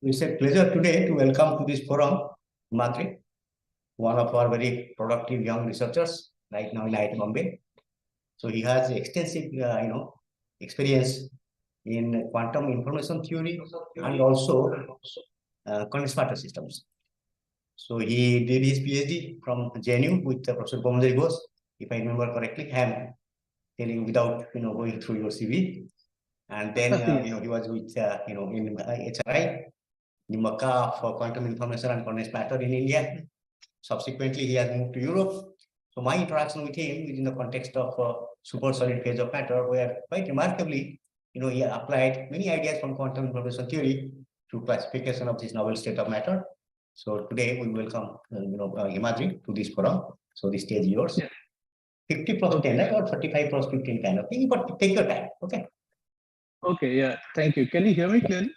It's a pleasure today to welcome to this forum Himadri, one of our very productive young researchers right now in IIT Bombay. So he has extensive, experience in quantum information theory and also condensed matter systems. So he did his PhD from JNU with Professor Bombay, if I remember correctly. I am telling without going through your CV. And then he was with in HRI. Nimaka for quantum information and condensed matter in India. Subsequently, he has moved to Europe. So my interaction with him is in the context of super solid phase of matter, where quite remarkably, he applied many ideas from quantum information theory to classification of this novel state of matter. So today we welcome Himadri to this forum. So the stage is yours. Yeah. 50 plus 10 or 35 plus 15 kind of thing, but take your time. Okay. Okay. Yeah. Thank you. Can you hear me clearly?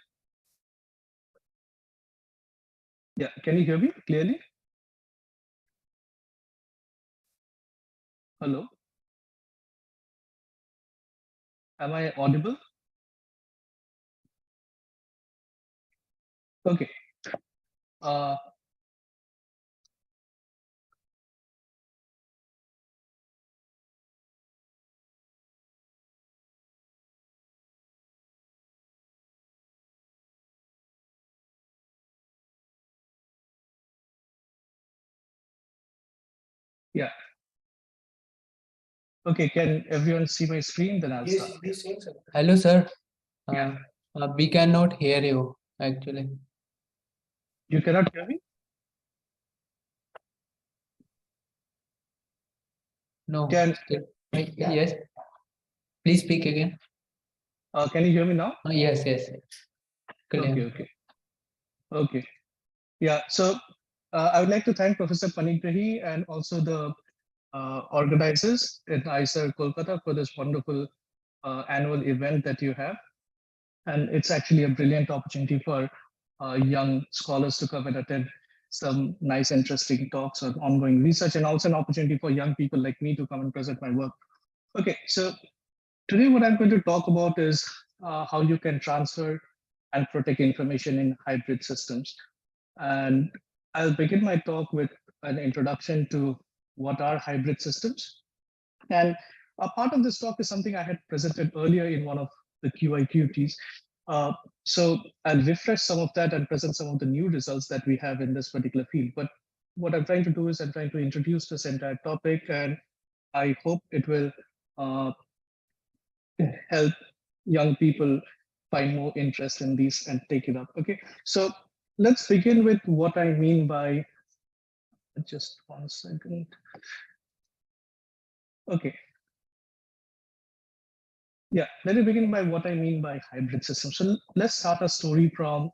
Yeah, can you hear me clearly? Hello? Am I audible? Okay. Yeah. Okay, can everyone see my screen? Then I'll start. Hello, sir. Yeah. We cannot hear you, actually. You cannot hear me? No. Can Yes. Please speak again. Can you hear me now? Yes. Clear. Okay. Yeah, so I would like to thank Professor Panigrahi and also the organizers at IISER Kolkata for this wonderful annual event that you have. And it's actually a brilliant opportunity for young scholars to come and attend some nice, interesting talks on ongoing research, and also an opportunity for young people like me to come and present my work. Okay, so today what I'm going to talk about is how you can transfer and protect information in hybrid systems. And I'll begin my talk with an introduction to what are hybrid systems. And a part of this talk is something I had presented earlier in one of the QIQTs. So I'll refresh some of that and present some of the new results that we have in this particular field. But what I'm trying to do is I'm trying to introduce this entire topic, and I hope it will help young people find more interest in these and take it up. Okay, so let's begin with what I mean by, just 1 second. Okay. Yeah, let me begin by what I mean by hybrid systems. So let's start a story from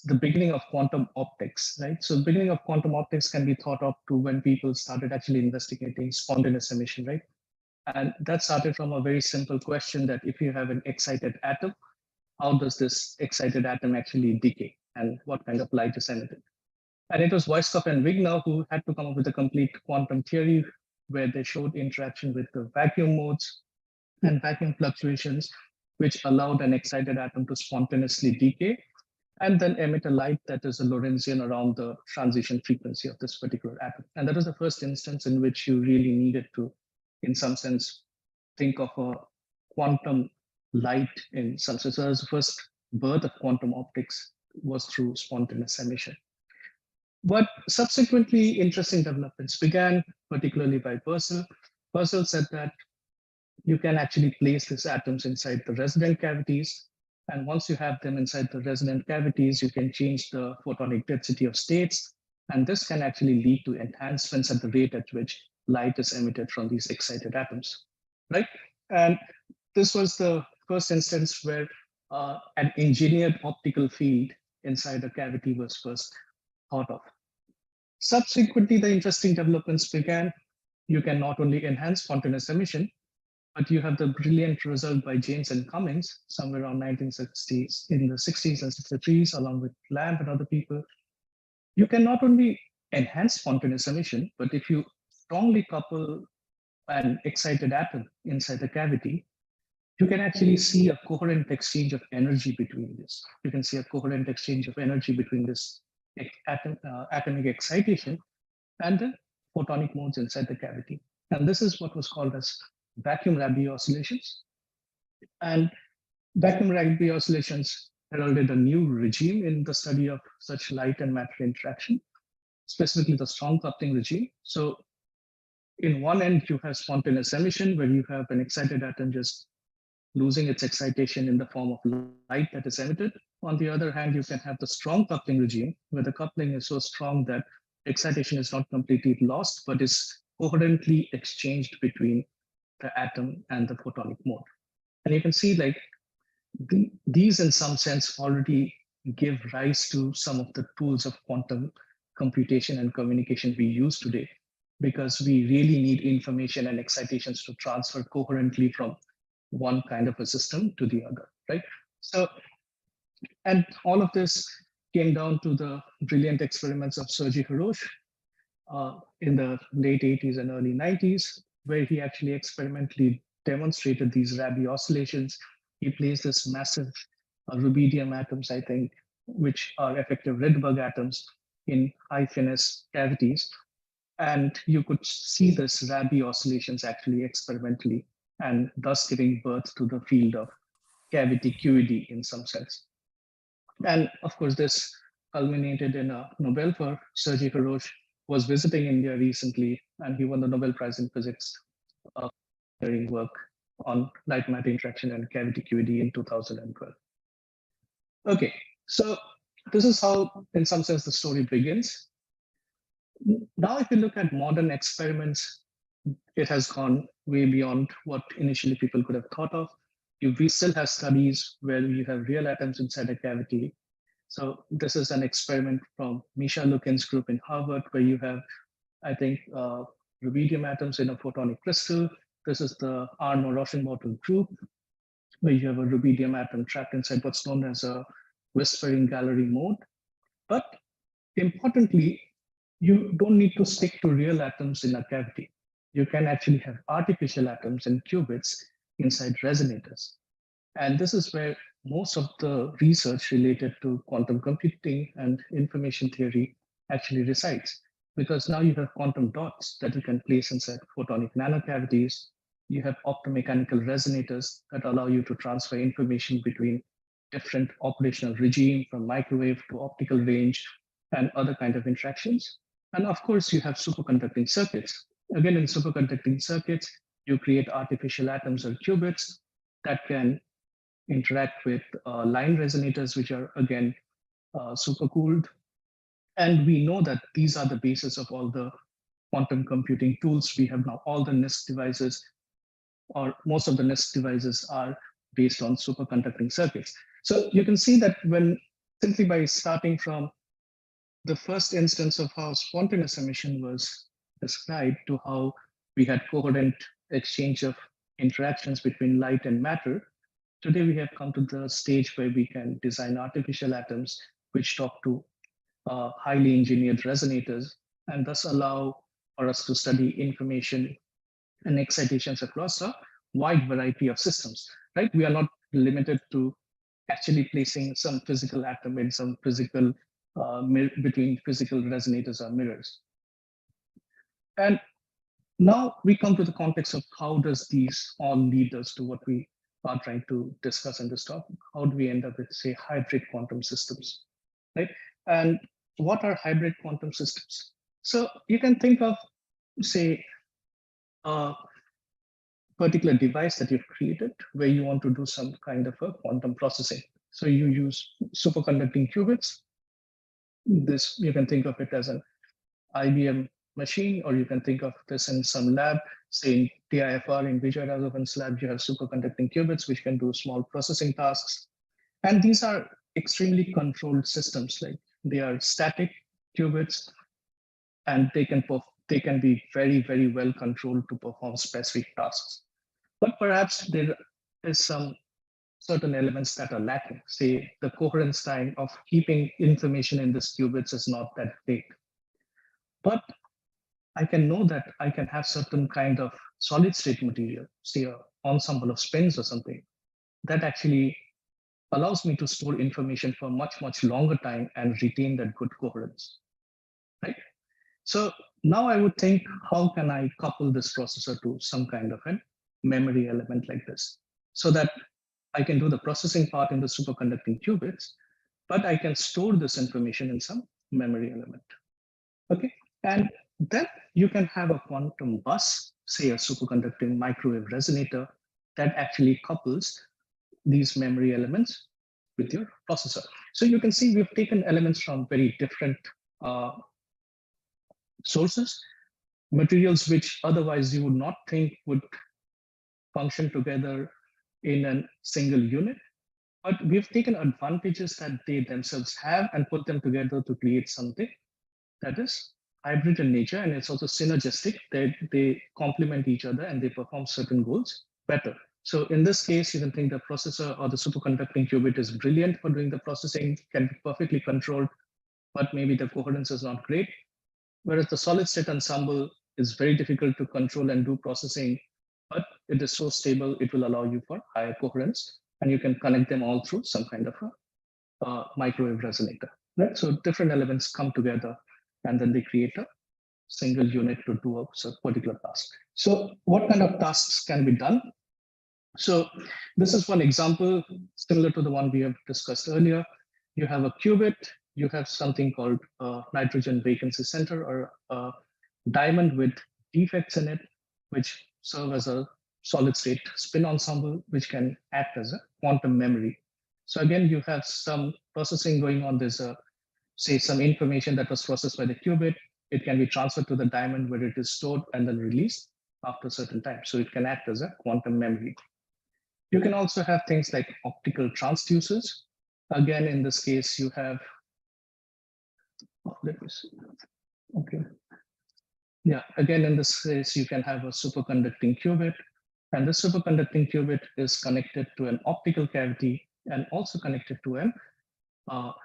the beginning of quantum optics, right? So the beginning of quantum optics can be thought of to when people started actually investigating spontaneous emission, right? And that started from a very simple question that if you have an excited atom, how does this excited atom actually decay and what kind of light is emitted? And it was Weisskopf and Wigner who had to come up with a complete quantum theory where they showed interaction with the vacuum modes and vacuum fluctuations, which allowed an excited atom to spontaneously decay and then emit a light that is a Lorentzian around the transition frequency of this particular atom. And that was the first instance in which you really needed to, in some sense, think of a quantum light in some sense. So that was the first birth of quantum optics was through spontaneous emission. But subsequently, interesting developments began, particularly by Purcell. Purcell said that you can actually place these atoms inside the resonant cavities. And once you have them inside the resonant cavities, you can change the photonic density of states. And this can actually lead to enhancements at the rate at which light is emitted from these excited atoms, right? And this was the first instance where an engineered optical field inside a cavity was first thought of. Subsequently, the interesting developments began. You can not only enhance spontaneous emission, but you have the brilliant result by James and Cummings somewhere around 1960s, in the 60s and 63s, along with Lamb and other people. You can not only enhance spontaneous emission, but if you strongly couple an excited atom inside the cavity, you can actually see a coherent exchange of energy between this. You can see a coherent exchange of energy between this atomic excitation and the photonic modes inside the cavity. And this is what was called as vacuum Rabi oscillations. And vacuum Rabi oscillations heralded a new regime in the study of such light and matter interaction, specifically the strong coupling regime. So in one end, you have spontaneous emission, where you have an excited atom just losing its excitation in the form of light that is emitted. On the other hand, you can have the strong coupling regime, where the coupling is so strong that excitation is not completely lost, but is coherently exchanged between the atom and the photonic mode. And you can see like these in some sense already give rise to some of the tools of quantum computation and communication we use today, because we really need information and excitations to transfer coherently from one kind of a system to the other, right? So, and all of this came down to the brilliant experiments of Sergei Harosh in the late 80s and early 90s, where he actually experimentally demonstrated these Rabi oscillations. He placed this massive rubidium atoms, I think, which are effective Rydberg atoms in high finesse cavities. And you could see this Rabi oscillations actually experimentally, and thus giving birth to the field of cavity QED in some sense. And of course, this culminated in a Nobel for Sergei Harosh was visiting India recently, and he won the Nobel Prize in Physics during work on light matter interaction and cavity QED in 2012. Okay, so this is how, in some sense, the story begins. Now, if you look at modern experiments, it has gone way beyond what initially people could have thought of. We still have studies where you have real atoms inside a cavity. So this is an experiment from Misha Lukin's group in Harvard, where you have, I think, rubidium atoms in a photonic crystal. This is the Arno-Rauschenbeutel group, where you have a rubidium atom trapped inside what's known as a whispering gallery mode. But importantly, you don't need to stick to real atoms in a cavity. You can actually have artificial atoms and qubits inside resonators. And this is where most of the research related to quantum computing and information theory actually resides, because now you have quantum dots that you can place inside photonic nanocavities. You have optomechanical resonators that allow you to transfer information between different operational regime, from microwave to optical range and other kind of interactions. And of course, you have superconducting circuits. Again, in superconducting circuits, you create artificial atoms or qubits that can interact with line resonators, which are again supercooled. And we know that these are the basis of all the quantum computing tools we have now. All the NISQ devices, or most of the NISQ devices, are based on superconducting circuits. So you can see that when simply by starting from the first instance of how spontaneous emission was described to how we had coherent exchange of interactions between light and matter, today we have come to the stage where we can design artificial atoms which talk to highly engineered resonators, and thus allow for us to study information and excitations across a wide variety of systems, right? We are not limited to actually placing some physical atom in some physical between physical resonators or mirrors. And now we come to the context of how does these all lead us to what we are trying to discuss in this talk. How do we end up with, say, hybrid quantum systems, right? And what are hybrid quantum systems? So you can think of, say, a particular device that you've created where you want to do some kind of a quantum processing. So you use superconducting qubits. This, you can think of it as an IBM machine, or you can think of this in some lab, say in TIFR, in Vijay Raghavan's lab, you have superconducting qubits, which can do small processing tasks. And these are extremely controlled systems, like they are static qubits, and they can be very, very well controlled to perform specific tasks. But perhaps there is some certain elements that are lacking. Say the coherence time of keeping information in this qubits is not that big. But I can know that I can have certain kind of solid state material, say a ensemble of spins or something, that actually allows me to store information for much longer time and retain that good coherence, right? So now I would think, how can I couple this processor to some kind of a memory element like this, so that I can do the processing part in the superconducting qubits, but I can store this information in some memory element. Okay, and then you can have a quantum bus, say a superconducting microwave resonator, that actually couples these memory elements with your processor. So you can see we've taken elements from very different sources, materials which otherwise you would not think would function together in a single unit. But we've taken advantages that they themselves have and put them together to create something that is hybrid in nature, and it's also synergistic. They complement each other and they perform certain goals better. So in this case, you can think the processor or the superconducting qubit is brilliant for doing the processing, can be perfectly controlled, but maybe the coherence is not great. Whereas the solid state ensemble is very difficult to control and do processing, but it is so stable, it will allow you for higher coherence, and you can connect them all through some kind of a microwave resonator, right? So different elements come together and then they create a single unit to do a particular task. So what kind of tasks can be done? So this is one example similar to the one we have discussed earlier. You have a qubit, you have something called a nitrogen vacancy center, or a diamond with defects in it, which serve as a solid state spin ensemble, which can act as a quantum memory. So again, you have some processing going on. There's say some information that was processed by the qubit. It can be transferred to the diamond where it is stored and then released after a certain time. So it can act as a quantum memory. You can also have things like optical transducers. Again, in this case, you have, let me see. Okay. Yeah, again, in this case, you can have a superconducting qubit, and the superconducting qubit is connected to an optical cavity and also connected to an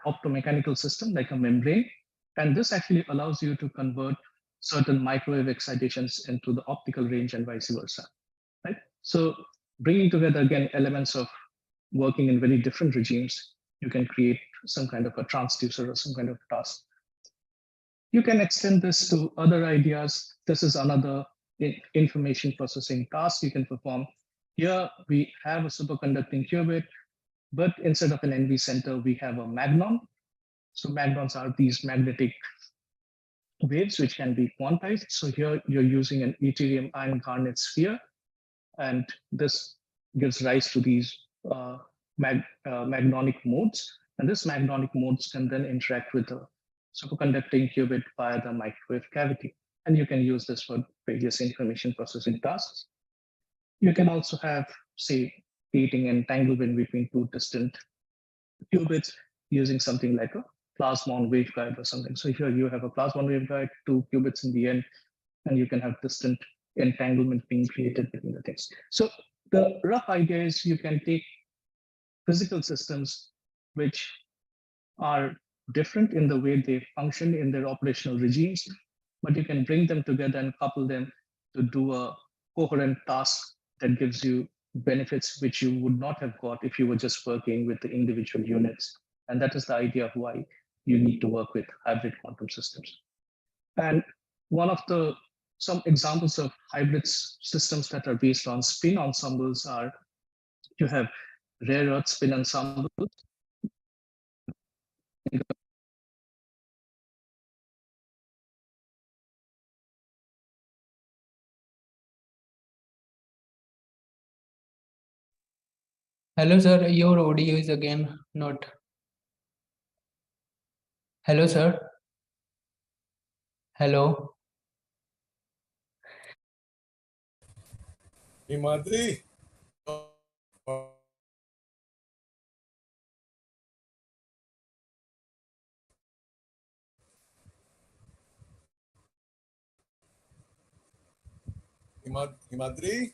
optomechanical system like a membrane. And this actually allows you to convert certain microwave excitations into the optical range and vice versa, right? So bringing together, again, elements of working in very different regimes, you can create some kind of a transducer or some kind of task. You can extend this to other ideas. This is another information processing task you can perform. Here we have a superconducting qubit, but instead of an NV center, we have a magnon. So magnons are these magnetic waves which can be quantized. So here you're using an yttrium iron garnet sphere, and this gives rise to these magnonic modes. And this magnonic modes can then interact with the superconducting qubit via the microwave cavity. And you can use this for various information processing tasks. You can also have, say, creating entanglement between two distant qubits using something like a plasmon waveguide or something. So here you have a plasmon waveguide, two qubits in the end, and you can have distant entanglement being created between the things. So the rough idea is you can take physical systems which are different in the way they function in their operational regimes, but you can bring them together and couple them to do a coherent task that gives you benefits which you would not have got if you were just working with the individual units. And that is the idea of why you need to work with hybrid quantum systems. And one of the some examples of hybrid systems that are based on spin ensembles are, you have rare earth spin ensembles. Hello, sir. Your audio is again not. Hello, sir. Hello. Himadri. Himadri.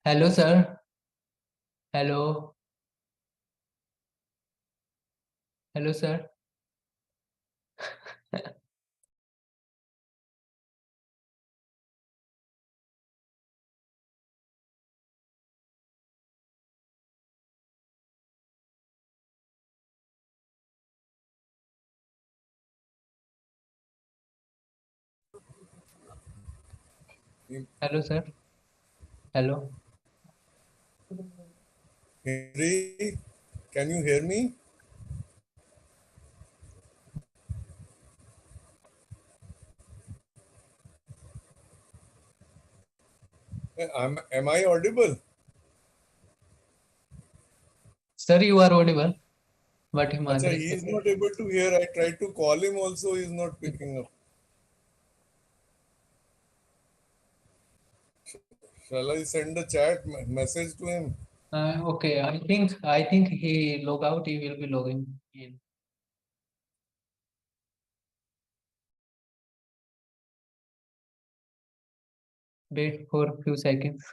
Hello, sir. Hello. Hello, sir. Hello, sir. Hello. Himadri, can you hear me? Am I audible? Sir, you are audible. But Acha, Himadri he is sir. not able to hear. I tried to call him also, he is not picking up. Shall I send a chat message to him? Okay, I think he log out. He will be logging in. Wait for a few seconds.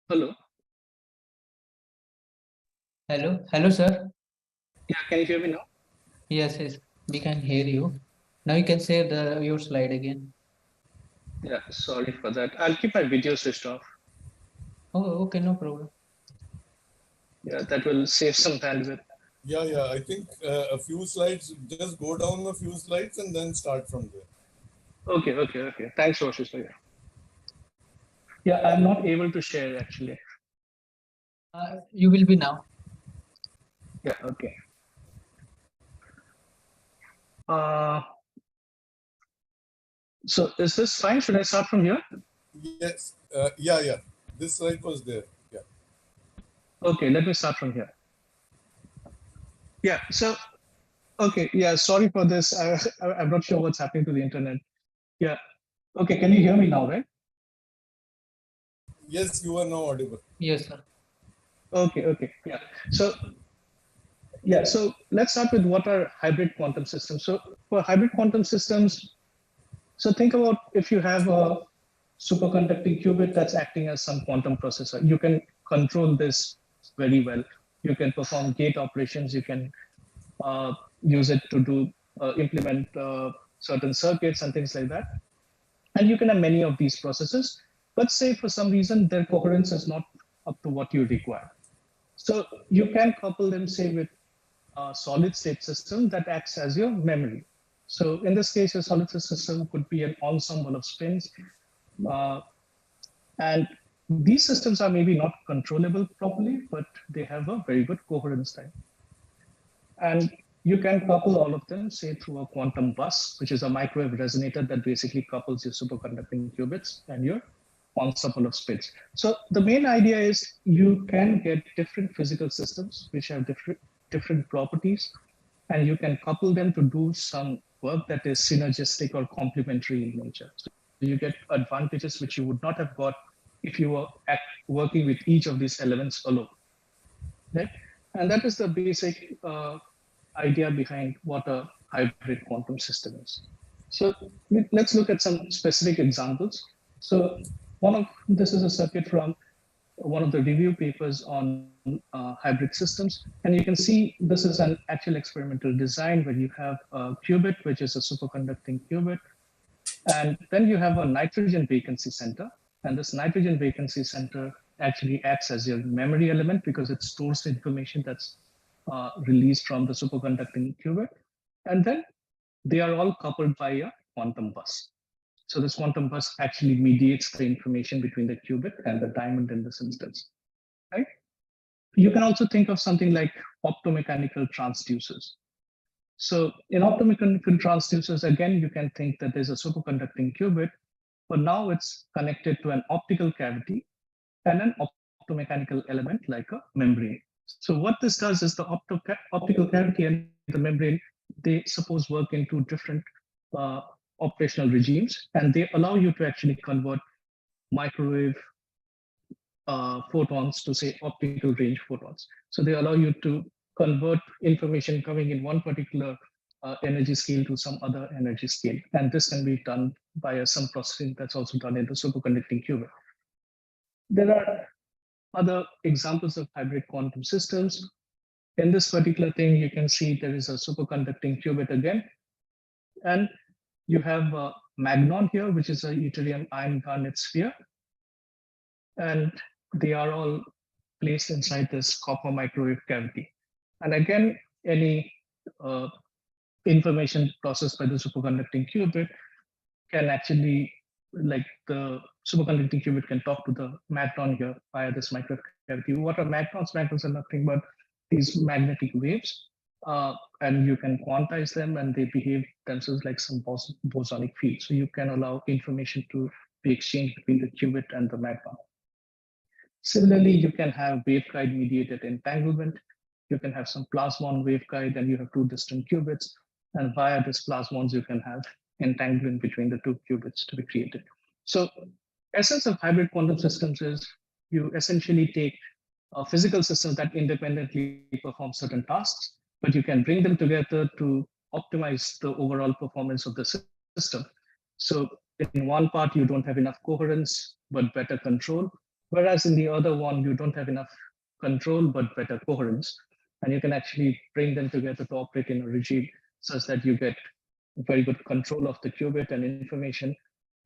Hello. Hello, sir. Yeah, can you hear me now? Yes, we can hear you. Now you can share your slide again. Yeah, sorry for that. I'll keep my video switched off. Oh, okay, no problem. Yeah, that will save some bandwidth. Yeah. I think a few slides, just go down a few slides and then start from there. Okay. Thanks, Roshish. Yeah, I'm not able to share actually. You will be now. Yeah, okay. So is this fine? Should I start from here? Yes. Yeah. This slide was there. Yeah. Okay, let me start from here. Yeah, so, okay, yeah, sorry for this. I'm not sure what's happening to the internet. Yeah, okay, can you hear me now, right? Yes, you are now audible. Yes, sir. Okay, yeah. So let's start with what are hybrid quantum systems. So for hybrid quantum systems, so think about if you have a superconducting qubit that's acting as some quantum processor. You can control this very well. You can perform gate operations. You can use it to do implement certain circuits and things like that. And you can have many of these processes, but say for some reason their coherence is not up to what you require. So you can couple them, say, with a solid state system that acts as your memory. So in this case, your solid state system could be an ensemble of spins. And these systems are maybe not controllable properly, but they have a very good coherence time. And you can couple all of them, say, through a quantum bus, which is a microwave resonator that basically couples your superconducting qubits and your ensemble of spins. So the main idea is you can get different physical systems which have different properties, and you can couple them to do some work that is synergistic or complementary in nature. So you get advantages which you would not have got if you were working with each of these elements alone. Right? And that is the basic idea behind what a hybrid quantum system is. So let's look at some specific examples. So this is a circuit from one of the review papers on hybrid systems. And you can see this is an actual experimental design where you have a qubit, which is a superconducting qubit. And then you have a nitrogen vacancy center. And this nitrogen vacancy center actually acts as your memory element because it stores the information that's released from the superconducting qubit. And then they are all coupled by a quantum bus. So this quantum bus actually mediates the information between the qubit and the diamond in this instance, right? You can also think of something like optomechanical transducers. So in optomechanical transducers, again, you can think that there's a superconducting qubit, but now it's connected to an optical cavity and an optomechanical element like a membrane. So what this does is the optical cavity and the membrane, they suppose work in two different operational regimes, and they allow you to actually convert microwave photons to say optical range photons. So they allow you to convert information coming in one particular energy scale to some other energy scale. And this can be done by some processing that's also done in the superconducting qubit. There are other examples of hybrid quantum systems. In this particular thing, you can see there is a superconducting qubit again. And you have a magnon here, which is a deuterium iron garnet sphere. And they are all placed inside this copper microwave cavity. And again, any information processed by the superconducting qubit can actually, like the superconducting qubit can talk to the magnon here via this microwave cavity. What are magnons? Magnons are nothing but these magnetic waves, and you can quantize them and they behave themselves like some bosonic field. So you can allow information to be exchanged between the qubit and the magnon. Similarly, you can have waveguide mediated entanglement. You can have some plasmon waveguide and you have two distant qubits. And via this plasmons, you can have entanglement between the two qubits to be created. So essence of hybrid quantum systems is you essentially take physical systems that independently perform certain tasks, but you can bring them together to optimize the overall performance of the system. So in one part, you don't have enough coherence, but better control. Whereas in the other one, you don't have enough control, but better coherence. And you can actually bring them together to operate in a regime such that you get very good control of the qubit and information,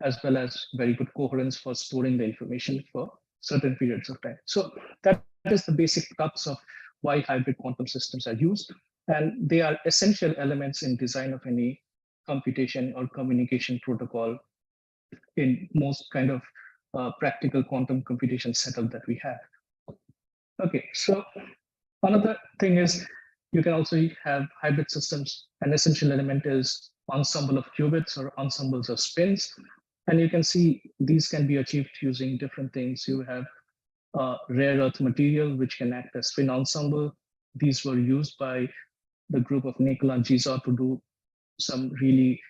as well as very good coherence for storing the information for certain periods of time. So that is the basic crux of why hybrid quantum systems are used. And they are essential elements in design of any computation or communication protocol in most kind of practical quantum computation setup that we have. Okay, so another thing is you can also have hybrid systems. An essential element is ensemble of qubits or ensembles of spins. And you can see these can be achieved using different things. You have rare earth material, which can act as spin ensemble. These were used by the group of Nicolas Giza to do some really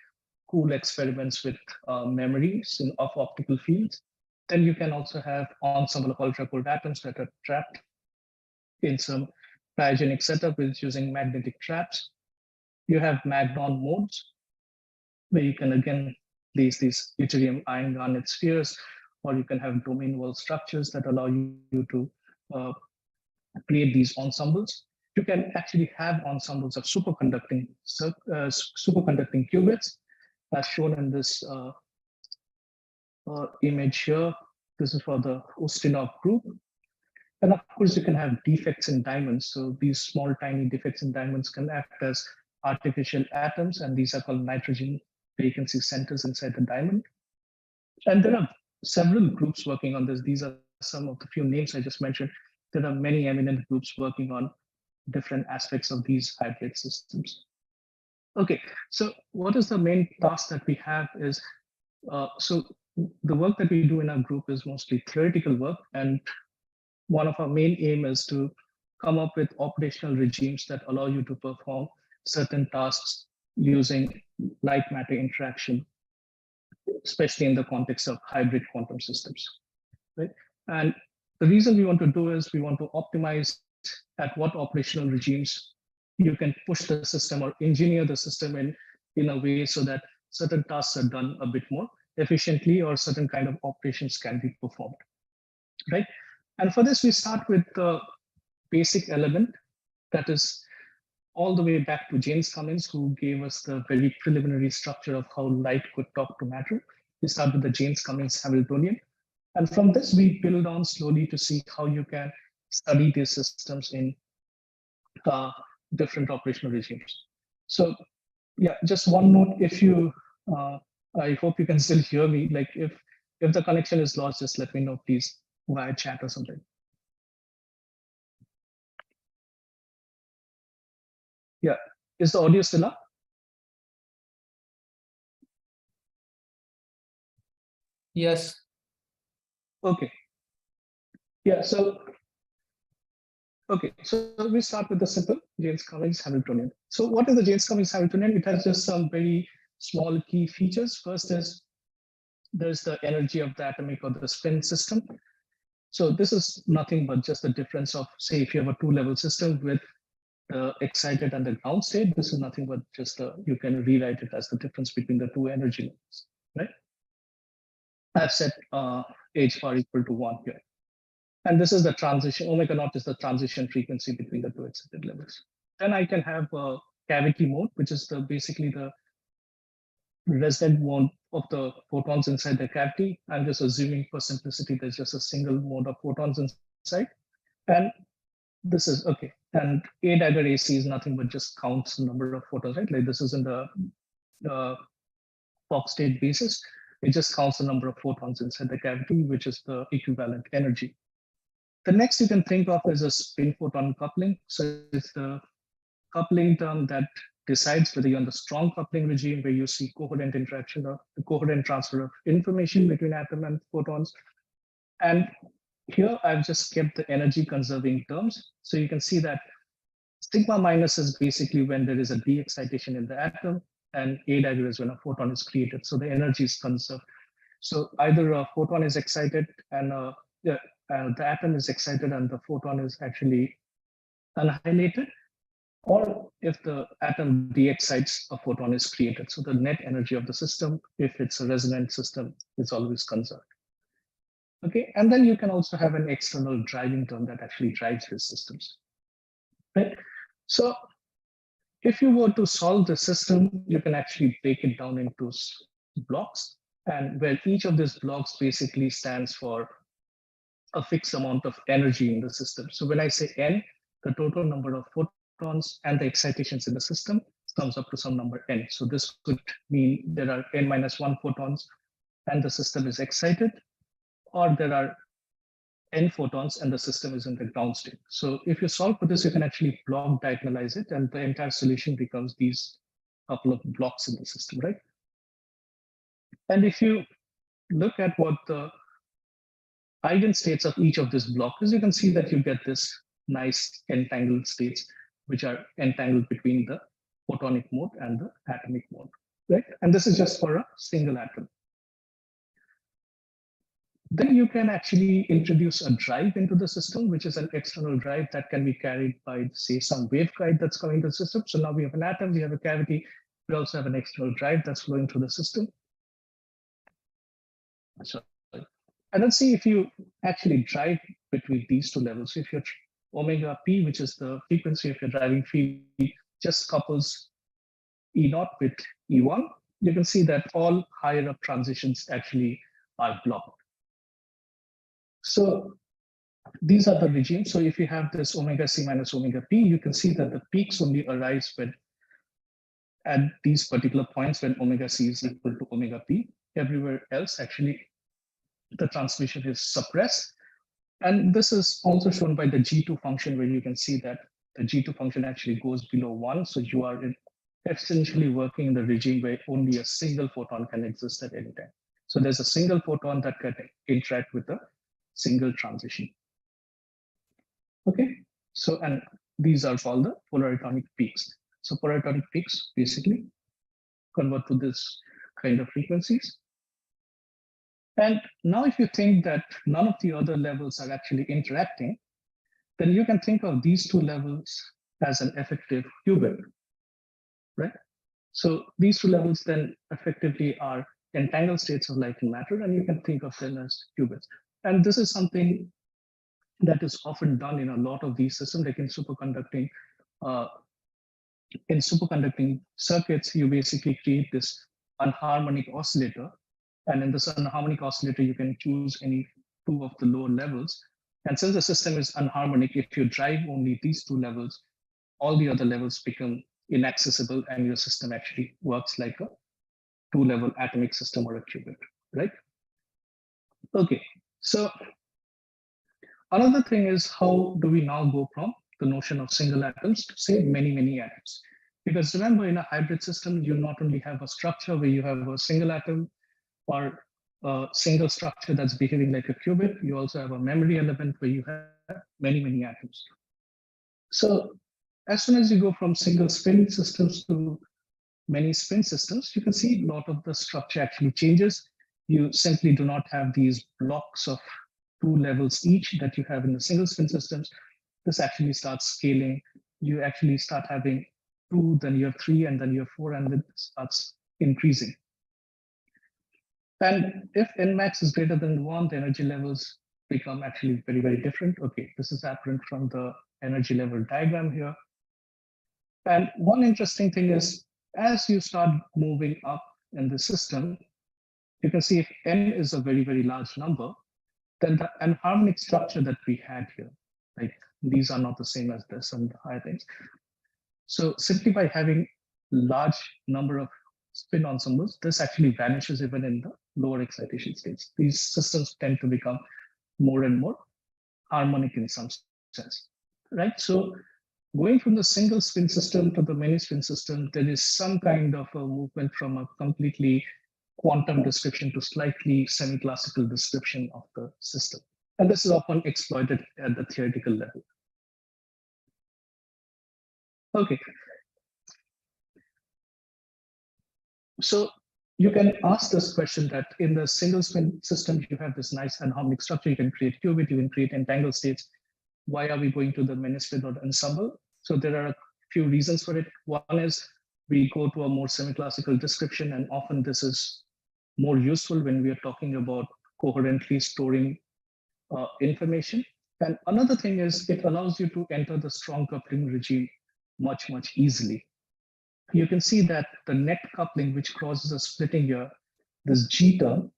cool experiments with memories of optical fields. Then you can also have ensemble of ultra-cold atoms that are trapped in some cryogenic setup with using magnetic traps. You have magnon modes, where you can again place these deuterium iron garnet spheres, or you can have domain world structures that allow you to create these ensembles. You can actually have ensembles of superconducting qubits, as shown in this image here. This is for the Ustinov group. And of course, you can have defects in diamonds. So these small, tiny defects in diamonds can act as artificial atoms, and these are called nitrogen vacancy centers inside the diamond. And there are several groups working on this. These are some of the few names I just mentioned. There are many eminent groups working on different aspects of these hybrid systems. Okay, so what is the main task that we have is, so the work that we do in our group is mostly theoretical work, and one of our main aim is to come up with operational regimes that allow you to perform certain tasks using light matter interaction, especially in the context of hybrid quantum systems, right? And the reason we want to do is we want to optimize at what operational regimes you can push the system or engineer the system in a way so that certain tasks are done a bit more efficiently or certain kind of operations can be performed, right? And for this, we start with the basic element that is all the way back to James Cummins, who gave us the very preliminary structure of how light could talk to matter. We start with the James Cummins Hamiltonian. And from this, we build on slowly to see how you can study these systems in different operational regimes. So yeah, just one note, if you, I hope you can still hear me. Like if the connection is lost, just let me know, please, via chat or something. Yeah, is the audio still up? Yes. Okay. Yeah, so, okay, so we start with the simple James Cummins Hamiltonian. So what is the James Cummins Hamiltonian? It has just some very small key features. First is there's the energy of the atomic or the spin system. So this is nothing but just the difference of, say, if you have a two-level system with the excited and the ground state, this is nothing but just you can rewrite it as the difference between the two energy levels, right? I've set h bar equal to 1 here. And this is the transition, omega naught is the transition frequency between the two excited levels. Then I can have a cavity mode, which is basically the resident mode of the photons inside the cavity. I'm just assuming for simplicity, there's just a single mode of photons inside. And this is okay. And A dagger AC is nothing but just counts the number of photons, right? Like this is in the Fock state basis. It just counts the number of photons inside the cavity, which is the equivalent energy. The next you can think of as a spin photon coupling. So it's the coupling term that decides whether you're on the strong coupling regime, where you see coherent interaction or the coherent transfer of information between atom and photons. And here I've just kept the energy conserving terms. So you can see that sigma minus is basically when there is a de-excitation in the atom, and A dagger is when a photon is created. So the energy is conserved. So either a photon is excited and the atom is excited and the photon is actually annihilated, or if the atom de-excites, a photon is created. So the net energy of the system, if it's a resonant system, is always conserved. Okay, and then you can also have an external driving term that actually drives these systems, right? So if you were to solve the system, you can actually break it down into blocks, and where each of these blocks basically stands for a fixed amount of energy in the system. So when I say n, the total number of photons and the excitations in the system comes up to some number n. So this could mean there are n minus 1 photons and the system is excited, or there are n photons and the system is in the ground state. So if you solve for this, you can actually block diagonalize it, and the entire solution becomes these couple of blocks in the system, right? And if you look at what the eigenstates of each of these blocks is, you can see that you get this nice entangled states, which are entangled between the photonic mode and the atomic mode, right? And this is just for a single atom. Then you can actually introduce a drive into the system, which is an external drive that can be carried by, say, some waveguide that's coming to the system. So now we have an atom, we have a cavity, we also have an external drive that's flowing through the system. So, and let's see if you actually drive between these two levels. So if your omega p, which is the frequency of your driving field, just couples E naught with E1, you can see that all higher up transitions actually are blocked. So these are the regimes. So if you have this omega c minus omega p, you can see that the peaks only arise when at these particular points when omega c is equal to omega p. Everywhere else, actually, the transmission is suppressed. And this is also shown by the G2 function, where you can see that the G2 function actually goes below 1. So you are essentially working in the regime where only a single photon can exist at any time. So there's a single photon that can interact with a single transition. Okay, so and these are called the polaritonic peaks. So polaritonic peaks basically convert to this kind of frequencies. And now if you think that none of the other levels are actually interacting, then you can think of these two levels as an effective qubit, right? So these two levels then effectively are entangled states of light and matter, and you can think of them as qubits. And this is something that is often done in a lot of these systems, like in superconducting. In superconducting circuits, you basically create this anharmonic oscillator. And in this anharmonic oscillator, you can choose any two of the lower levels. And since the system is anharmonic, if you drive only these two levels, all the other levels become inaccessible, and your system actually works like a two-level atomic system or a qubit, right? Okay, so another thing is, how do we now go from the notion of single atoms to say many, many atoms? Because remember, in a hybrid system, you not only have a structure where you have a single atom or a single structure that's behaving like a qubit, you also have a memory element where you have many, many atoms. So as soon as you go from single spin systems to many spin systems, you can see a lot of the structure actually changes. You simply do not have these blocks of two levels each that you have in the single spin systems. This actually starts scaling. You actually start having two, then you have three, and then you have four, and it starts increasing. And if Nmax is greater than 1, the energy levels become actually very, very different. Okay, this is apparent from the energy level diagram here. And one interesting thing is, as you start moving up in the system, you can see if N is a very, very large number, then the anharmonic structure that we had here, like these are not the same as this and the higher things. So simply by having large number of spin ensembles, this actually vanishes even in the lower excitation states. These systems tend to become more and more harmonic in some sense, right? So going from the single spin system to the many spin system, there is some kind of a movement from a completely quantum description to slightly semi-classical description of the system. And this is often exploited at the theoretical level. Okay. So you can ask this question that in the single spin system, you have this nice anharmonic structure. You can create qubit, you can create entangled states. Why are we going to the many spin or ensemble? So there are a few reasons for it. One is we go to a more semi-classical description, and often this is more useful when we are talking about coherently storing information. And another thing is it allows you to enter the strong coupling regime much, much easily. You can see that the net coupling, which causes a splitting here, this G term,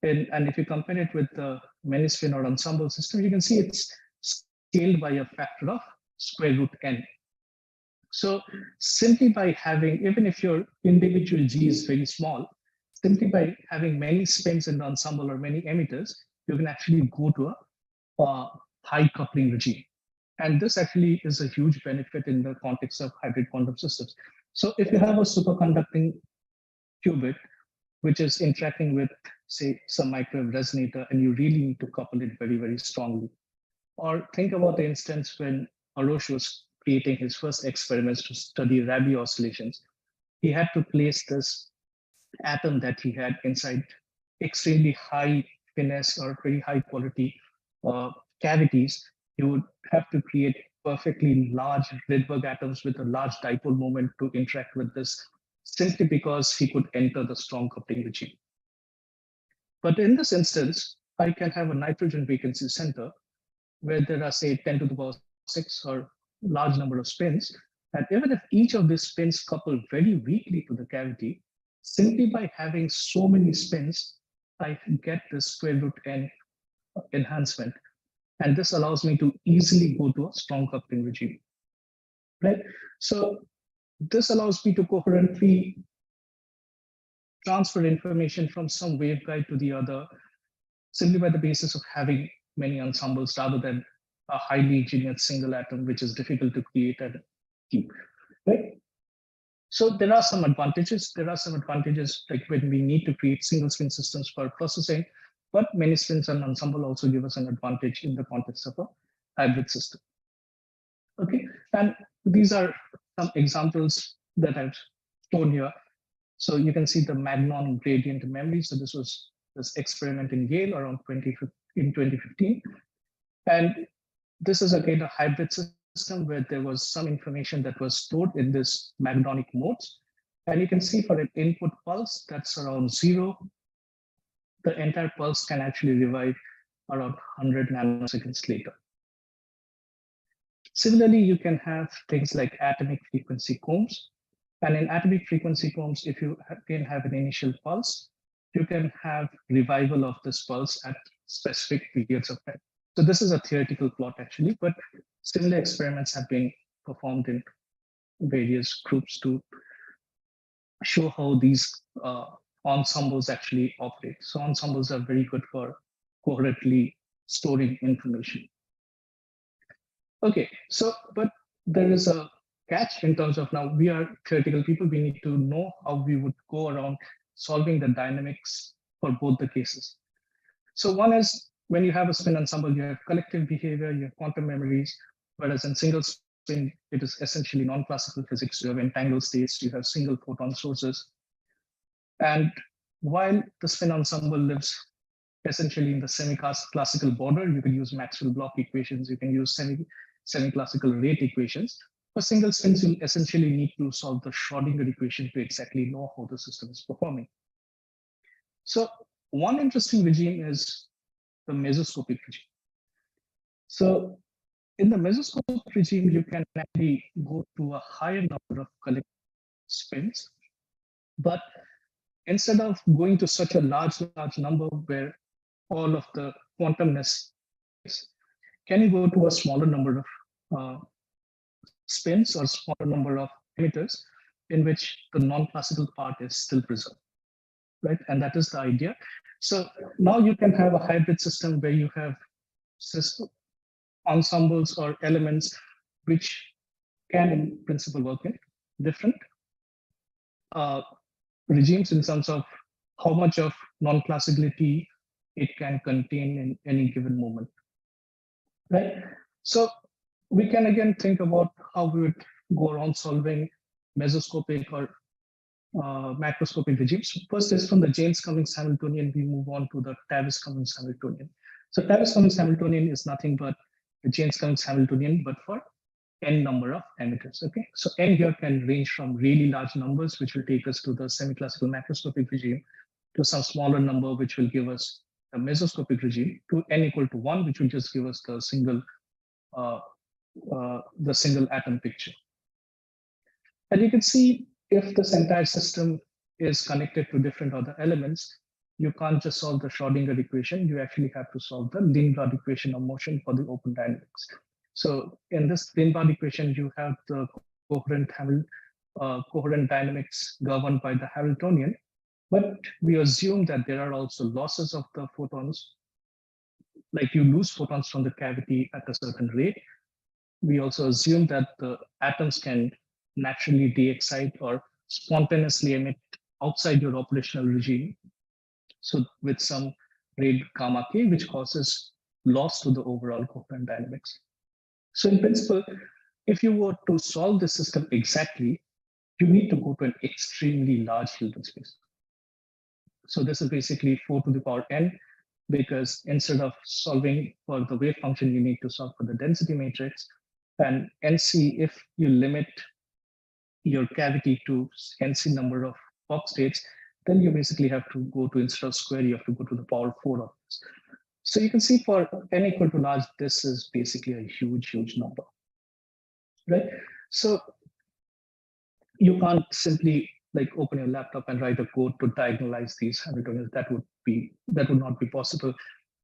and if you compare it with the many spin or ensemble system, you can see it's scaled by a factor of square root n. So simply by having, even if your individual G is very small, simply by having many spins in the ensemble or many emitters, you can actually go to a high coupling regime. And this actually is a huge benefit in the context of hybrid quantum systems. So if you have a superconducting qubit, which is interacting with, say, some microwave resonator, and you really need to couple it very, very strongly. Or think about the instance when Arosh was creating his first experiments to study Rabi oscillations. He had to place this atom that he had inside extremely high finesse or very high quality cavities. You would have to create perfectly large Rydberg atoms with a large dipole moment to interact with this, simply because he could enter the strong coupling regime. But in this instance, I can have a nitrogen vacancy center where there are, say, 10 to the power 6 or large number of spins. And even if each of these spins couple very weakly to the cavity, simply by having so many spins, I get this square root n enhancement. And this allows me to easily go to a strong coupling regime, right? So this allows me to coherently transfer information from some waveguide to the other, simply by the basis of having many ensembles rather than a highly engineered single atom, which is difficult to create and keep, right? So there are some advantages. There are some advantages, like when we need to create single spin systems for processing, but many spins and ensemble also give us an advantage in the context of a hybrid system. Okay, and these are some examples that I've shown here. So you can see the Magnon gradient memory. So this was this experiment in Yale around 2015. And this is again a hybrid system system where there was some information that was stored in this Magdonic modes. And you can see for an input pulse that's around 0, the entire pulse can actually revive around 100 nanoseconds later. Similarly, you can have things like atomic frequency combs. And in atomic frequency combs, if you can have an initial pulse, you can have revival of this pulse at specific periods of time. So this is a theoretical plot actually, but similar experiments have been performed in various groups to show how these ensembles actually operate. So ensembles are very good for coherently storing information. Okay, so, but there is a catch in terms of now we are theoretical people, we need to know how we would go around solving the dynamics for both the cases. So one is when you have a spin ensemble, you have collective behavior, you have quantum memories, whereas in single spin, it is essentially non-classical physics. You have entangled states, you have single photon sources. And while the spin ensemble lives essentially in the semi-classical border, you can use Maxwell block equations, you can use semi-classical rate equations. For single spins, you essentially need to solve the Schrodinger equation to exactly know how the system is performing. So one interesting regime is the mesoscopic regime. So in the mesoscopic regime, you can actually go to a higher number of collective spins, but instead of going to such a large number where all of the quantumness is, can you go to a smaller number of spins or smaller number of emitters in which the non-classical part is still preserved, right? And that is the idea. So now you can have a hybrid system where you have ensembles or elements which can in principle work in different regimes in terms of how much of non-classicality it can contain in any given moment, right? So we can again think about how we would go around solving mesoscopic or macroscopic regimes. First is from the Jaynes-Cummings Hamiltonian, we move on to the Tavis-Cummings Hamiltonian. So Tavis-Cummings Hamiltonian is nothing but the Jaynes-Cummings Hamiltonian, but for n number of emitters. Okay, so n here can range from really large numbers, which will take us to the semi-classical macroscopic regime, to some smaller number, which will give us a mesoscopic regime, to n equal to 1, which will just give us the single atom picture. And you can see if this entire system is connected to different other elements, you can't just solve the Schrodinger equation. You actually have to solve the Lindblad equation of motion for the open dynamics. So in this Lindblad equation, you have the coherent dynamics governed by the Hamiltonian, but we assume that there are also losses of the photons, like you lose photons from the cavity at a certain rate. We also assume that the atoms can naturally de-excite or spontaneously emit outside your operational regime. So with some rate gamma k, which causes loss to the overall coherent dynamics. So in principle, if you were to solve the system exactly, you need to go to an extremely large Hilbert space. So this is basically 4 to the power n, because instead of solving for the wave function, you need to solve for the density matrix. And NC, if you limit your cavity to NC number of box states, then you basically have to go to, instead of square, you have to go to the power 4 of this. So you can see for n equal to large, this is basically a huge number, right? So you can't simply like open your laptop and write a code to diagonalize these Hamiltonians. That would not be possible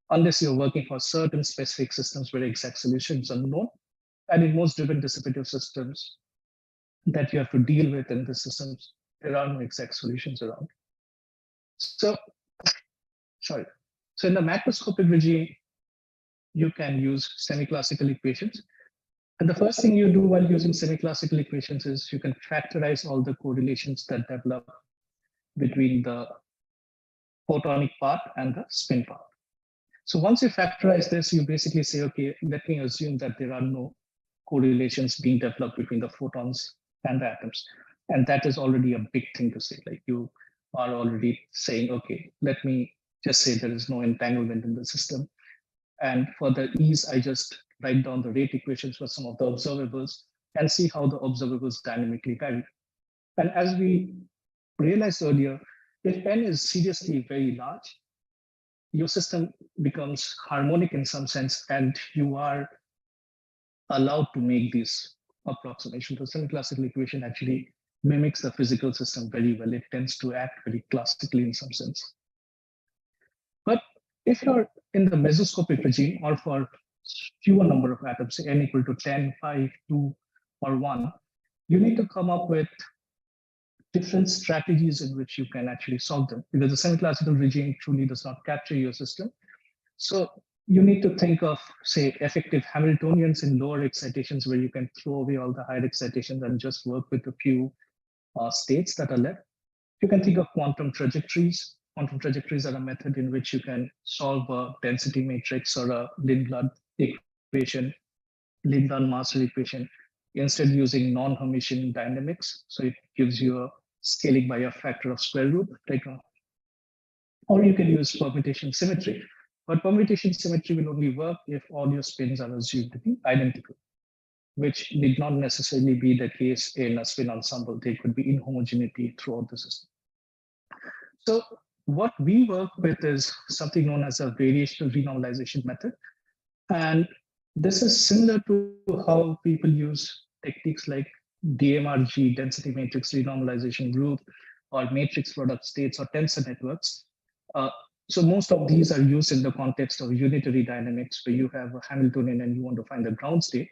unless you're working for certain specific systems where exact solutions are known. And in most driven dissipative systems that you have to deal with in the systems, there are no exact solutions around. So in the macroscopic regime, you can use semi-classical equations. And the first thing you do while using semi-classical equations is you can factorize all the correlations that develop between the photonic part and the spin part. So once you factorize this, you basically say, okay, let me assume that there are no correlations being developed between the photons and the atoms. And that is already a big thing to say. Like you are already saying, okay, let me just say there is no entanglement in the system. And for the ease, I just write down the rate equations for some of the observables, and see how the observables dynamically vary. And as we realized earlier, if n is seriously very large, your system becomes harmonic in some sense, and you are allowed to make these approximations. The semi-classical equation actually mimics the physical system very well. It tends to act very classically in some sense. But if you're in the mesoscopic regime, or for fewer number of atoms, say n equal to 10, 5, 2, or 1, you need to come up with different strategies in which you can actually solve them, because the semi-classical regime truly does not capture your system. So you need to think of, say, effective Hamiltonians in lower excitations, where you can throw away all the higher excitations and just work with a few states that are left. You can think of quantum trajectories. Quantum trajectories are a method in which you can solve a density matrix or a Lindblad equation, Lindblad-Master equation, instead using non-Hermitian dynamics. So it gives you a scaling by a factor of square root, like or you can use permutation symmetry. But permutation symmetry will only work if all your spins are assumed to be identical, which need not necessarily be the case in a spin ensemble. There could be inhomogeneity throughout the system. So what we work with is something known as a variational renormalization method. And this is similar to how people use techniques like DMRG, density matrix renormalization group, or matrix product states, or tensor networks. So most of these are used in the context of unitary dynamics, where you have a Hamiltonian and you want to find the ground state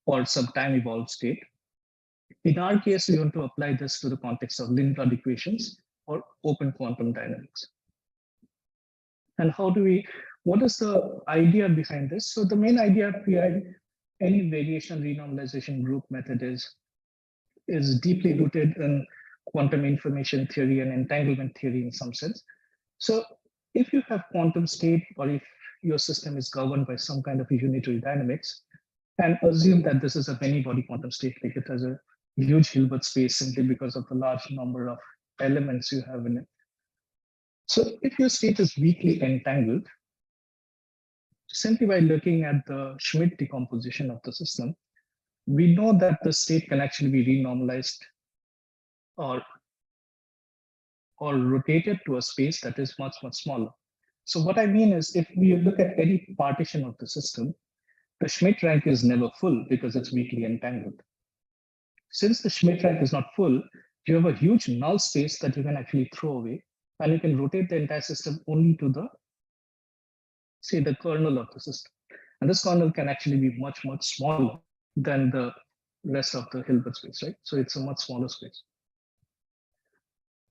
or some time evolved state. In our case, we want to apply this to the context of Lindblad equations or open quantum dynamics. And what is the idea behind this? So the main idea behind any variational renormalization group method is deeply rooted in quantum information theory and entanglement theory in some sense. So if you have quantum state, or if your system is governed by some kind of a unitary dynamics, and assume that this is a many-body quantum state, like it has a huge Hilbert space simply because of the large number of elements you have in it. So if your state is weakly entangled, simply by looking at the Schmidt decomposition of the system, we know that the state can actually be renormalized or rotated to a space that is much, much smaller. So what I mean is, if we look at any partition of the system, the Schmidt rank is never full because it's weakly entangled. Since the Schmidt rank is not full, you have a huge null space that you can actually throw away, and you can rotate the entire system only to the, say, the kernel of the system. And this kernel can actually be much, much smaller than the rest of the Hilbert space, right? So it's a much smaller space.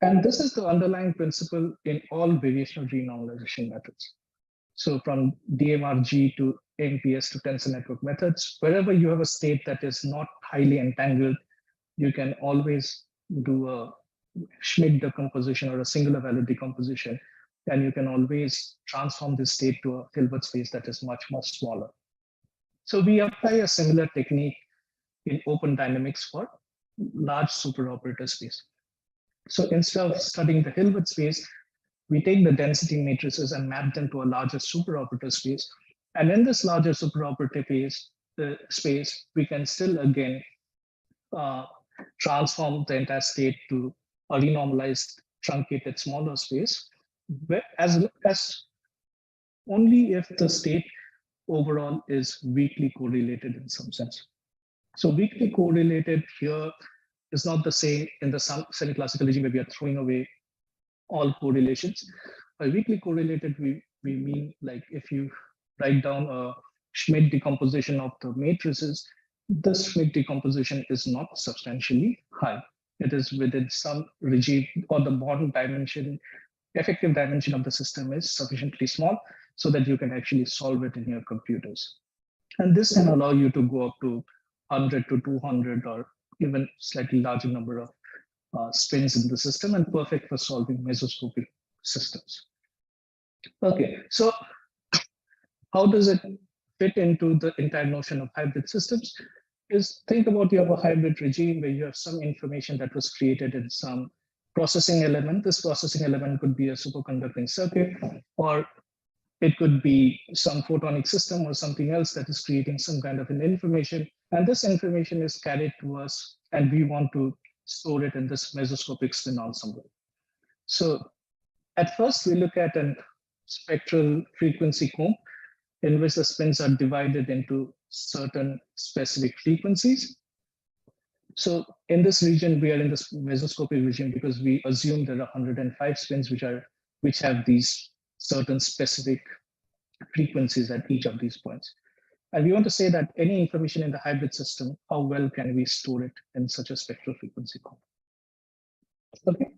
And this is the underlying principle in all variational renormalization methods. So from DMRG to MPS to tensor network methods, wherever you have a state that is not highly entangled, you can always do a Schmidt decomposition or a singular value decomposition, and you can always transform this state to a Hilbert space that is much, much smaller. So we apply a similar technique in open dynamics for large superoperator space. So instead of studying the Hilbert space, we take the density matrices and map them to a larger superoperator space. And in this larger superoperator space, we can still again transform the entire state to a renormalized, truncated, smaller space, as only if the state overall is weakly correlated in some sense. So weakly correlated here is not the same in the semi-classical regime where we are throwing away all correlations. By weakly correlated, we mean like if you write down a Schmidt decomposition of the matrices, the Schmidt decomposition is not substantially high. It is within some regime, or the model dimension, effective dimension of the system is sufficiently small so that you can actually solve it in your computers. And this can allow you to go up to 100 to 200 or even slightly larger number of spins in the system, and perfect for solving mesoscopic systems. Okay, so how does it fit into the entire notion of hybrid systems? Is think about you have a hybrid regime where you have some information that was created in some processing element. This processing element could be a superconducting circuit, or It could be some photonic system or something else that is creating some kind of an information. And this information is carried to us, and we want to store it in this mesoscopic spin ensemble. So at first, we look at a spectral frequency comb in which the spins are divided into certain specific frequencies. So in this region, we are in this mesoscopic region because we assume there are 105 spins which have these certain specific frequencies at each of these points. And we want to say that any information in the hybrid system, how well can we store it in such a spectral frequency comb? Okay.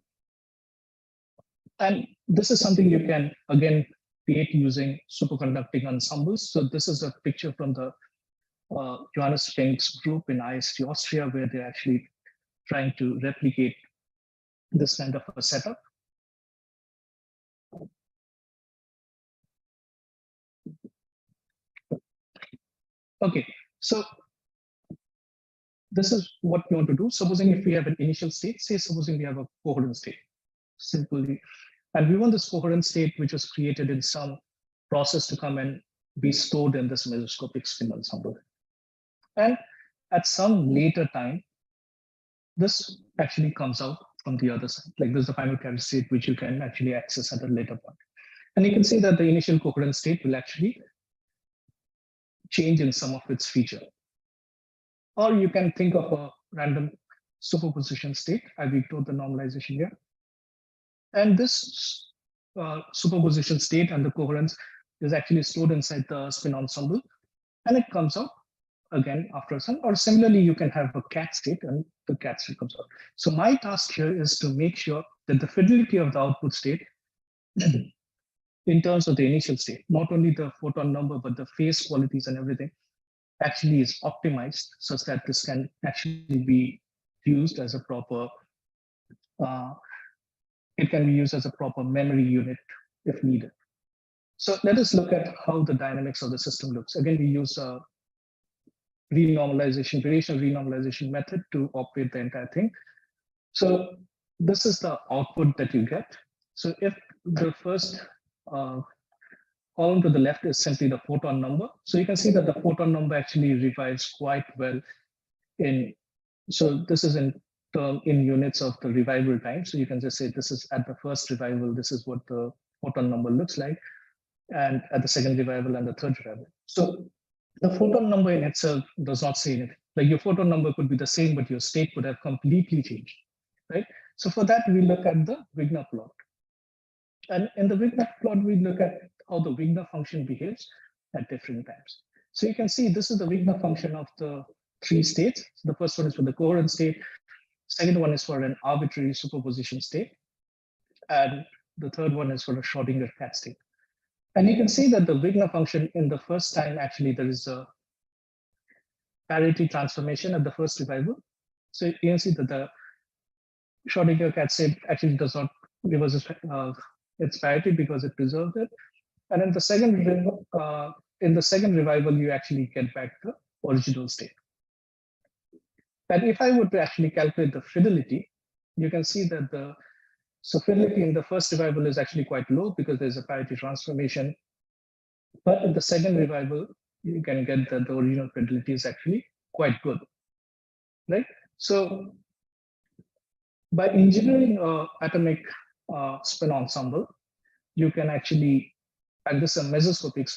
And this is something you can, again, create using superconducting ensembles. So this is a picture from the Johannes Fink's group in IST Austria, where they're actually trying to replicate this kind of a setup. Okay, so this is what we want to do. Supposing if we have an initial state, say supposing we have a coherent state, simply, and we want this coherent state which was created in some process to come and be stored in this mesoscopic spin ensemble. And at some later time, this actually comes out from the other side. Like there's the final carrier state which you can actually access at a later point. And you can see that the initial coherent state will actually change in some of its feature. Or you can think of a random superposition state. I've ignored the normalization here. And this superposition state and the coherence is actually stored inside the spin ensemble, and it comes out again after some. Or similarly, you can have a cat state and the cat state comes out. So my task here is to make sure that the fidelity of the output state in terms of the initial state, not only the photon number, but the phase qualities and everything actually is optimized such that this can actually be used as a proper, it can be used as a proper memory unit if needed. So let us look at how the dynamics of the system looks. Again, we use a renormalization, variational renormalization method to operate the entire thing. So this is the output that you get. So if the first column to the left is simply the photon number, so you can see that the photon number actually revives quite well in, so this is in units of the revival time. So you can just say this is at the first revival, this is what the photon number looks like, and at the second revival and the third revival. So the photon number in itself does not say anything. Like your photon number could be the same, but your state could have completely changed, right? So for that, we look at the Wigner plot. And in the Wigner plot, we look at how the Wigner function behaves at different times. So you can see this is the Wigner function of the three states. So the first one is for the coherent state. Second one is for an arbitrary superposition state. And the third one is for a Schrodinger cat state. And you can see that the Wigner function in the first time, actually, there is a parity transformation at the first revival. So you can see that the Schrodinger cat state actually does not reverse its parity because it preserved it. And in the second revival, you actually get back the original state. And if I were to actually calculate the fidelity, you can see that the fidelity in the first revival is actually quite low because there's a parity transformation. But in the second revival, you can get that the original fidelity is actually quite good, right? So by engineering atomic spin ensemble, you can actually, and this is a mesoscopic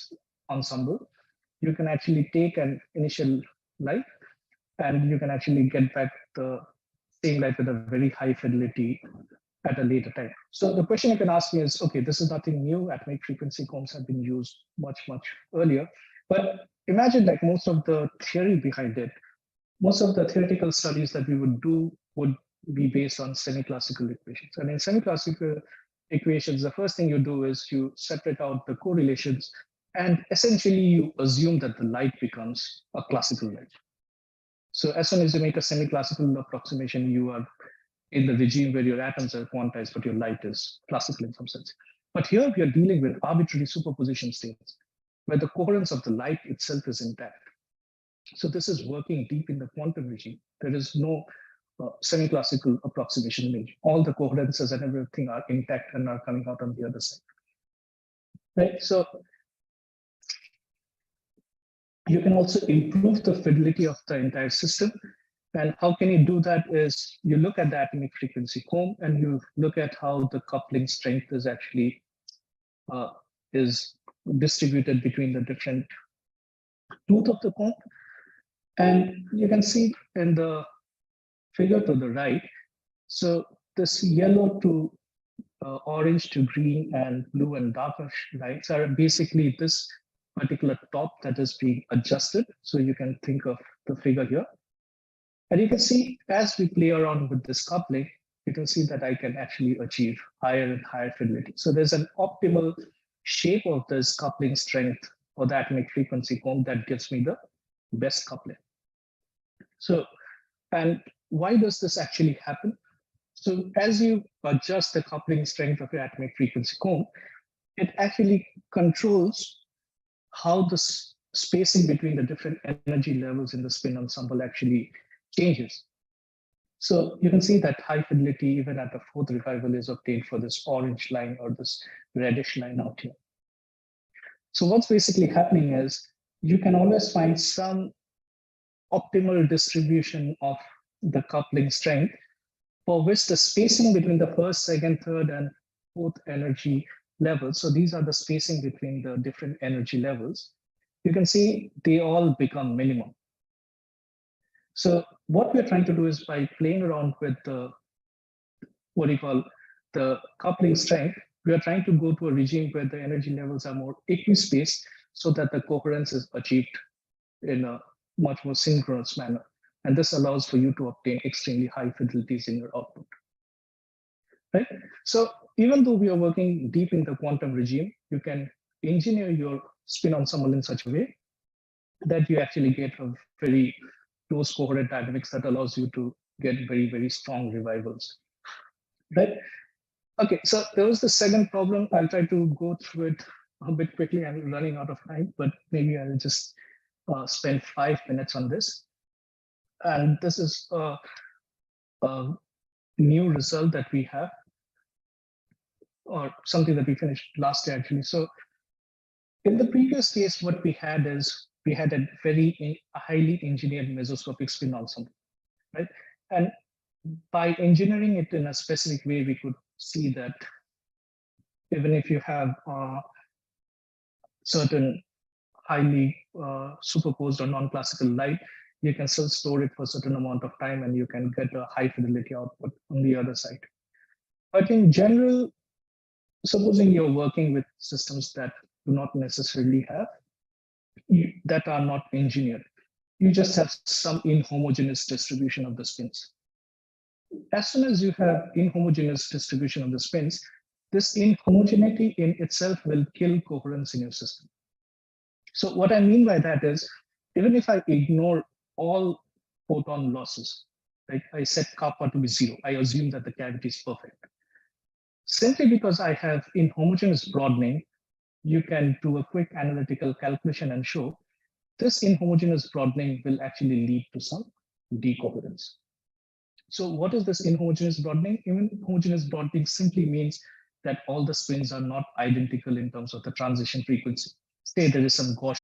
ensemble, you can actually take an initial light and you can actually get back the same light with a very high fidelity at a later time. So the question you can ask me is, okay, this is nothing new. Atomic frequency combs have been used much, much earlier. But imagine like most of the theory behind it, most of the theoretical studies that we would do would be based on semi-classical equations. And in semi-classical equations, the first thing you do is you separate out the correlations and essentially you assume that the light becomes a classical light. So as soon as you make a semi-classical approximation, you are in the regime where your atoms are quantized, but your light is classical in some sense. But here we are dealing with arbitrary superposition states, where the coherence of the light itself is intact. So this is working deep in the quantum regime. There is no semi-classical approximation image. All the coherences and everything are intact and are coming out on the other side. Right? So You can also improve the fidelity of the entire system. And how can you do that is you look at the atomic frequency comb and you look at how the coupling strength is actually is distributed between the different tooth of the comb. And you can see in the figure to the right, so this yellow to orange to green and blue and darker lines are basically this particular top that is being adjusted. So you can think of the figure here. And you can see as we play around with this coupling, you can see that I can actually achieve higher and higher fidelity. So there's an optimal shape of this coupling strength for the atomic frequency comb that gives me the best coupling. So, and why does this actually happen? So as you adjust the coupling strength of your atomic frequency comb, it actually controls how the spacing between the different energy levels in the spin ensemble actually changes. So you can see that high fidelity even at the fourth revival is obtained for this orange line or this reddish line out here. So what's basically happening is you can always find some optimal distribution of the coupling strength for which the spacing between the first, second, third, and fourth energy levels. So these are the spacing between the different energy levels. You can see they all become minimum. So what we're trying to do is by playing around with the, the coupling strength, we are trying to go to a regime where the energy levels are more equispaced so that the coherence is achieved in a much more synchronous manner. And this allows for you to obtain extremely high fidelities in your output. Right? So even though we are working deep in the quantum regime, you can engineer your spin ensemble in such a way that you actually get a very close coherent dynamics that allows you to get very, very strong revivals. Right? Okay, so there was the second problem. I'll try to go through it a bit quickly. I'm running out of time, but maybe I'll just spend 5 minutes on this. And this is a new result that we have, or something that we finished last year actually. So in the previous case, what we had is we had a very highly engineered mesoscopic spin ensemble, right? And by engineering it in a specific way, we could see that even if you have certain highly superposed or non-classical light, you can still store it for a certain amount of time and you can get a high fidelity output on the other side. But in general, supposing you're working with systems that do not necessarily have, that are not engineered, you just have some inhomogeneous distribution of the spins. As soon as you have inhomogeneous distribution of the spins, this inhomogeneity in itself will kill coherence in your system. So what I mean by that is, even if I ignore all photon losses, right? I set kappa to be 0. I assume that the cavity is perfect. Simply because I have inhomogeneous broadening, you can do a quick analytical calculation and show this inhomogeneous broadening will actually lead to some decoherence. So what is this inhomogeneous broadening? Inhomogeneous broadening simply means that all the spins are not identical in terms of the transition frequency. Say there is some Gaussian.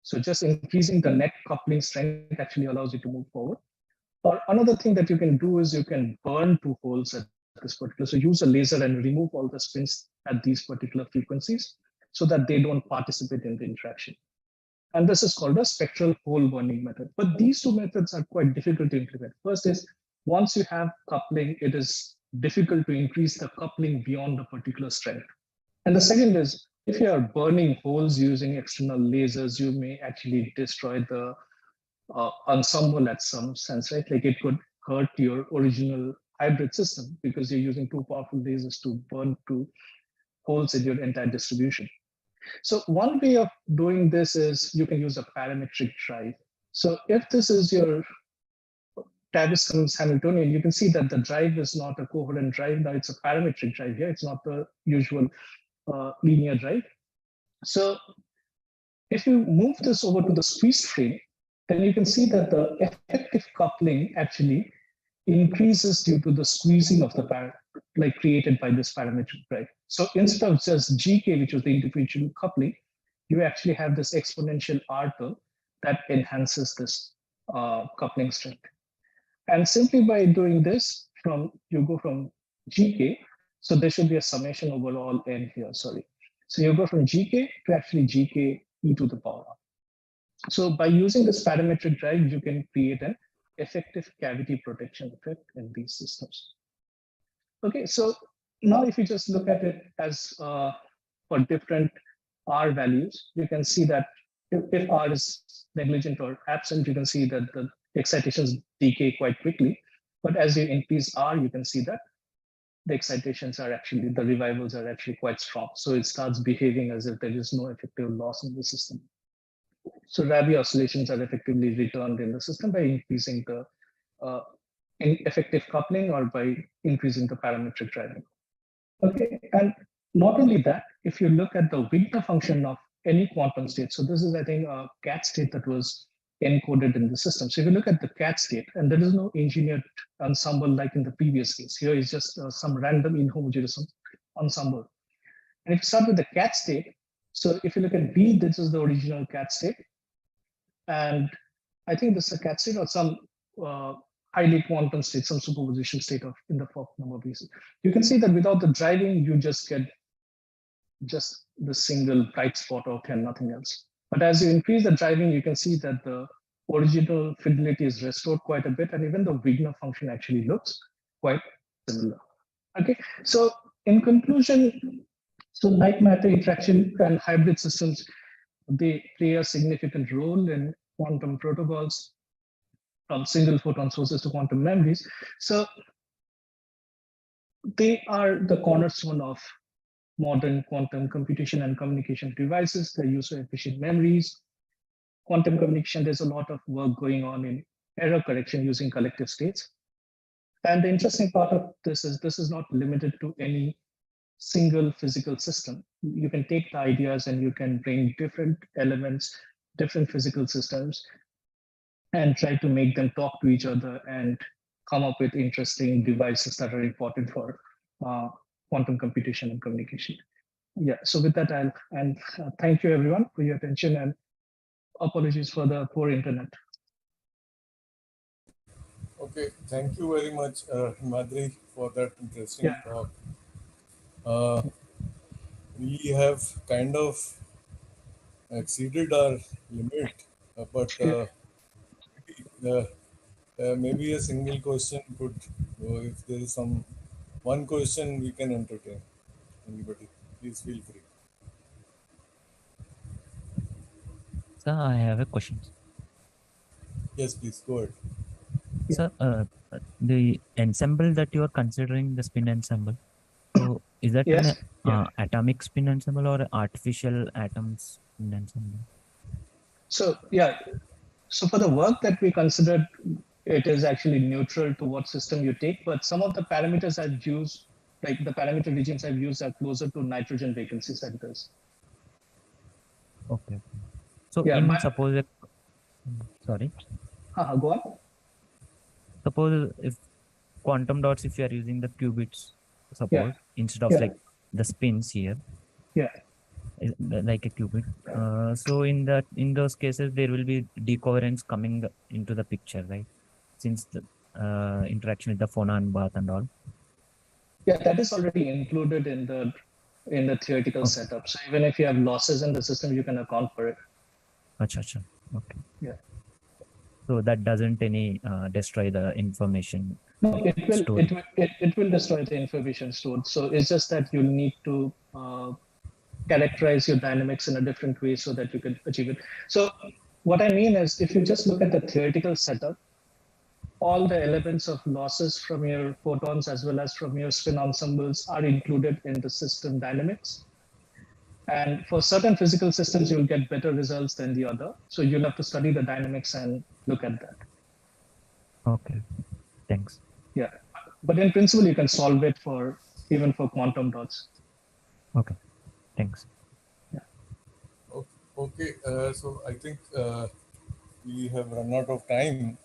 So just increasing the net coupling strength actually allows you to move forward. Or another thing that you can do is you can burn two holes at this particular. So use a laser and remove all the spins at these particular frequencies so that they don't participate in the interaction. And this is called a spectral hole burning method. But these two methods are quite difficult to implement. First is, once you have coupling, it is difficult to increase the coupling beyond a particular strength. And the second is, if you are burning holes using external lasers, you may actually destroy the ensemble at some sense, right? Like it could hurt your original hybrid system because you're using too powerful lasers to burn two holes in your entire distribution. So one way of doing this is you can use a parametric drive. So if this is your Tavis Hamiltonian, you can see that the drive is not a coherent drive. Now it's a parametric drive here. It's not the usual linear drive. So if you move this over to the squeezed frame, then you can see that the effective coupling actually increases due to the squeezing of the created by this parametric drive. So instead of just GK, which was the individual coupling, you actually have this exponential R term that enhances this coupling strength. And simply by doing this, you go from GK, so there should be a summation over all n here, sorry. So you go from GK to actually GK e to the power R. So by using this parametric drive, you can create an effective cavity protection effect in these systems. Okay, so now if you just look at it as for different R values, you can see that if R is negligent or absent, you can see that the excitations decay quite quickly. But as you increase R, you can see that the excitations are actually, the revivals are actually quite strong. So it starts behaving as if there is no effective loss in the system. So Rabi oscillations are effectively returned in the system by increasing the effective coupling or by increasing the parametric driving. Okay, and not only that, if you look at the Wigner function of any quantum state, so this is, I think, a cat state that was encoded in the system. So if you look at the cat state, and there is no engineered ensemble like in the previous case, here is just some random inhomogeneous ensemble. And if you start with the cat state, so if you look at B, this is the original cat state. And I think this is a cat state or some highly quantum state, some superposition state of in the fourth number basis. You can see that without the driving, you just get just the single bright spot out and nothing else. But as you increase the driving, you can see that the original fidelity is restored quite a bit, and even the Wigner function actually looks quite similar. Okay, so in conclusion, so light matter interaction and hybrid systems, they play a significant role in quantum protocols, from single photon sources to quantum memories. So they are the cornerstone of modern quantum computation and communication devices. They're user-efficient memories. Quantum communication, there's a lot of work going on in error correction using collective states. And the interesting part of this is not limited to any single physical system. You can take the ideas and you can bring different elements, different physical systems, and try to make them talk to each other and come up with interesting devices that are important for quantum computation and communication. Yeah, so with that, thank you everyone for your attention, and apologies for the poor internet. Okay, thank you very much, Himadri, for that interesting talk. We have kind of exceeded our limit, but maybe a single question could, if there is one question we can entertain. Anybody, please feel free. Sir, I have a question. Yes, please go ahead. Sir, the ensemble that you are considering, the spin ensemble, so is that an atomic spin ensemble or artificial atoms spin ensemble? So so for the work that we considered, it is actually neutral to what system you take, but some of the parameters I've used, like the parameter regimes I've used, are closer to nitrogen vacancy centers. Okay. So suppose sorry. Go on. Suppose if quantum dots, if you are using the qubits, suppose instead of like the spins here, like a qubit. So in those cases, there will be decoherence coming into the picture, right? Since the interaction with the phonon bath and all. Yeah, that is already included in the theoretical setup. So even if you have losses in the system, you can account for it. Achha. Okay. Yeah. So that doesn't destroy the information. No, it will destroy the information stored. So it's just that you'll need to characterize your dynamics in a different way so that you can achieve it. So what I mean is, if you just look at the theoretical setup, all the elements of losses from your photons as well as from your spin ensembles are included in the system dynamics. And for certain physical systems, you'll get better results than the other. So you'll have to study the dynamics and look at that. Okay, thanks. Yeah, but in principle, you can solve it even for quantum dots. Okay, thanks. Yeah. Okay, so I think we have run out of time.